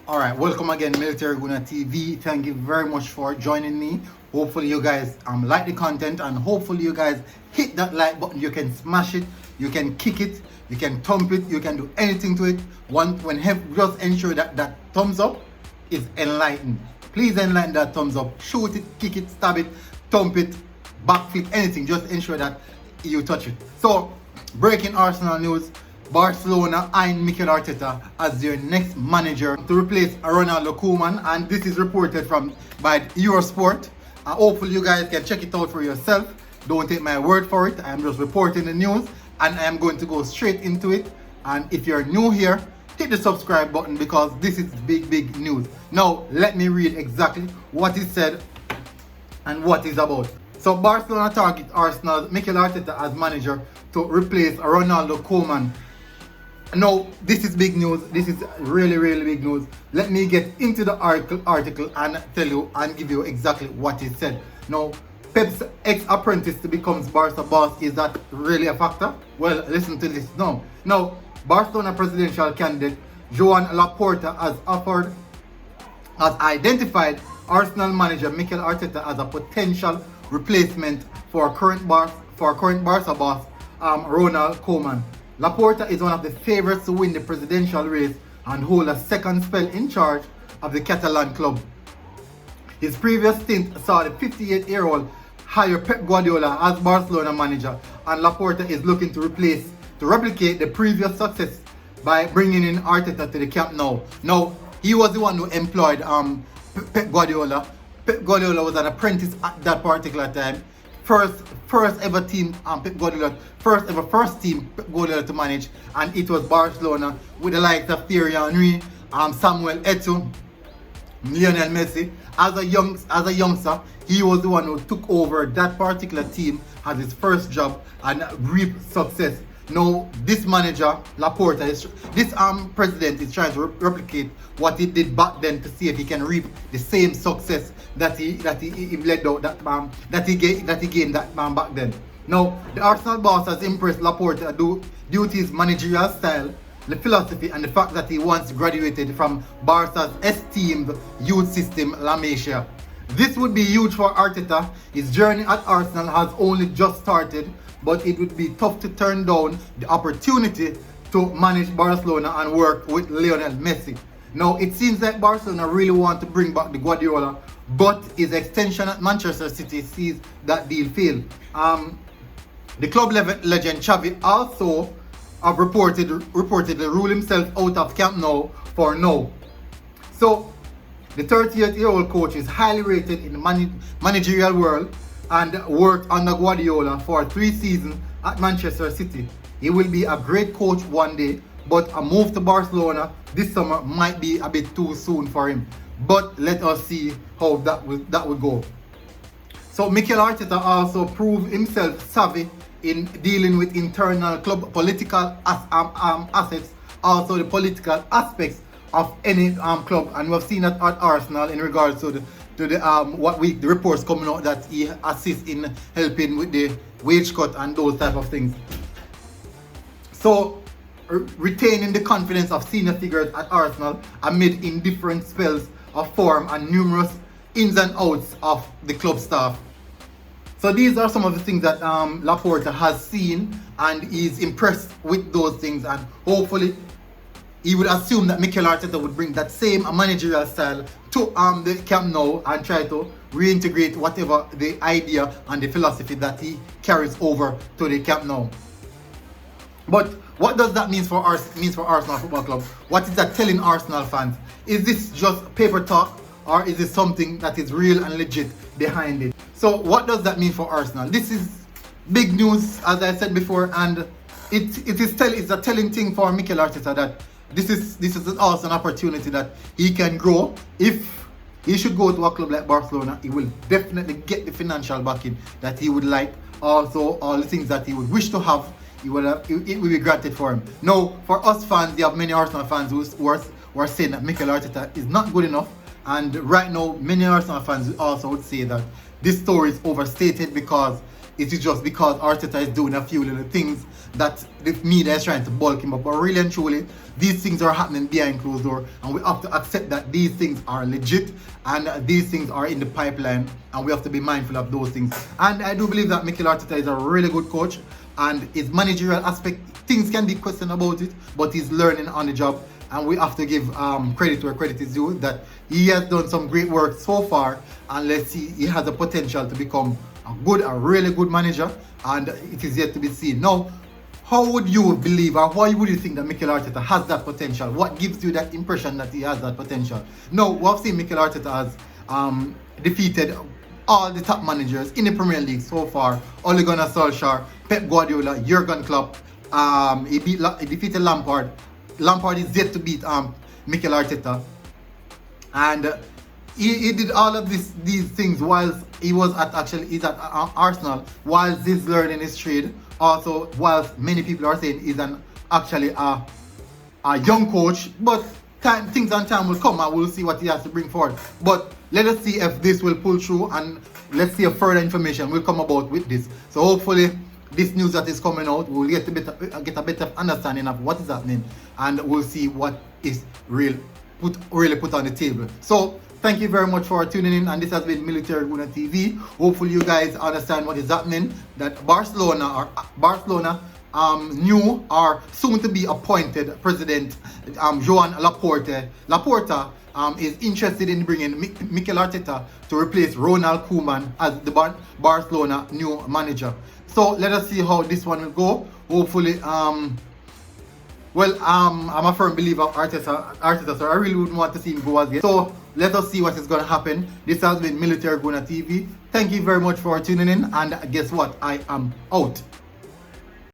Alright, welcome again, Military Guna TV. Thank you very much for joining me. Hopefully you guys like the content, and hopefully you guys hit that like button. You can smash it, you can kick it, you can thump it, you can do anything to it. Just ensure that that thumbs up is enlightened. Please enlighten that thumbs up. Shoot it, kick it, stab it, thump it, backflip, anything. Just ensure that you touch it. So, breaking Arsenal news. Barcelona eyeing Mikel Arteta as their next manager to replace RONALDO Koeman, and this is reported by Eurosport. Hopefully you guys can check it out for yourself. Don't take my word for it. I am just reporting the news, and I am going to go straight into it. And if you're new here, hit the subscribe button because this is big news. Now let me read exactly what is said and what is about. So Barcelona target Arsenal Mikel Arteta as manager to replace RONALDO Koeman. Now, this is big news. This is really big news. Let me get into the article and tell you and give you exactly what is said. Now, Pep's ex-apprentice becomes Barca boss. Is that really a factor? Well, listen to this now. Now, Barcelona presidential candidate Joan Laporta has identified Arsenal manager Mikel Arteta as a potential replacement for current Barca boss Ronald Koeman. Laporta is one of the favourites to win the presidential race and hold a second spell in charge of the Catalan club. His previous stint saw the 58-year-old hire Pep Guardiola as Barcelona manager, and Laporta is looking to replicate the previous success by bringing in Arteta to the Camp Nou. Now, he was the one who employed Pep Guardiola. Pep Guardiola was an apprentice at that particular time. First ever team Pep Guardiola, first team Pep Guardiola to manage, and it was Barcelona with the likes of Thierry Henry, Samuel Eto'o, Lionel Messi. As a youngster, he was the one who took over that particular team as his first job and reaped success. Now, this manager, Laporta, this president is trying to replicate what he did back then to see if he can reap the same success that he led out that he gained back then. Now, the Arsenal boss has impressed Laporta due to his managerial style, the philosophy, and the fact that he once graduated from Barca's esteemed youth system, La Masia. This would be huge for Arteta. His journey at Arsenal has only just started, but it would be tough to turn down the opportunity to manage Barcelona and work with Lionel Messi. Now, it seems like Barcelona really want to bring back the Guardiola, but his extension at Manchester City sees that deal fail. The club legend Xavi also have reportedly ruled himself out of Camp Nou for now. So, the 38-year-old coach is highly rated in the managerial world and worked under Guardiola for 3 seasons at Manchester City. He will be a great coach one day, but a move to Barcelona this summer might be a bit too soon for him. But let us see how that will go. So Mikel Arteta also proved himself savvy in dealing with internal club political assets, also the political aspects of any club, and we've seen that at Arsenal in regards to the reports coming out that he assists in helping with the wage cut and those type of things. So retaining the confidence of senior figures at Arsenal amid indifferent spells of form and numerous ins and outs of the club staff. So these are some of the things that Laporta has seen, and is impressed with those things, and hopefully he would assume that Mikel Arteta would bring that same managerial style to the Camp Nou and try to reintegrate whatever the idea and the philosophy that he carries over to the Camp Nou. But what does that mean for Arsenal Football Club? What is that telling Arsenal fans? Is this just paper talk, or is it something that is real and legit behind it? So what does that mean for Arsenal? This is big news, as I said before, and it's a telling thing for Mikel Arteta that this is also an opportunity that he can grow. If he should go to a club like Barcelona, he will definitely get the financial backing that he would like. Also, all the things that he would wish to have, it will be granted for him. Now, for us fans, you have many Arsenal fans who are saying that Mikel Arteta is not good enough. And right now, many Arsenal fans also would say that this story is overstated because it is just because Arteta is doing a few little things that the media is trying to bulk him up. But really and truly, these things are happening behind closed door, and we have to accept that these things are legit and these things are in the pipeline, and we have to be mindful of those things. And I do believe that Mikel Arteta is a really good coach, and his managerial aspect, things can be questioned about it, but he's learning on the job, and we have to give credit where credit is due, that he has done some great work so far, and let's see, he has the potential to become a really good manager, and it is yet to be seen. Now, how would you believe, or why would you think that Mikel Arteta has that potential? What gives you that impression that he has that potential? Now, we have seen Mikel Arteta has defeated all the top managers in the Premier League so far. Ole Gunnar Solskjaer, Pep Guardiola, Jurgen Klopp. He defeated Lampard. Lampard is yet to beat Mikel Arteta. And he did all of these things whilst he was he's at Arsenal, whilst he's learning his trade. Also, whilst many people are saying he's actually a young coach, but things and time will come and we'll see what he has to bring forward. But let us see if this will pull through, and let's see if further information will come about with this. So hopefully this news that is coming out, we'll get a better understanding of what is happening, and we'll see what is really put on the table. So thank you very much for tuning in, and this has been Military Guna TV. Hopefully you guys understand what is happening, that Barcelona new or soon to be appointed president Joan Laporta is interested in bringing Mikel Arteta to replace Ronald Koeman as the Barcelona new manager. So let us see how this one will go. Hopefully I'm a firm believer of Arteta, so I really wouldn't want to see him go as yet. So let us see what is going to happen. This has been Military Guna TV. Thank you very much for tuning in, and guess what? I am out.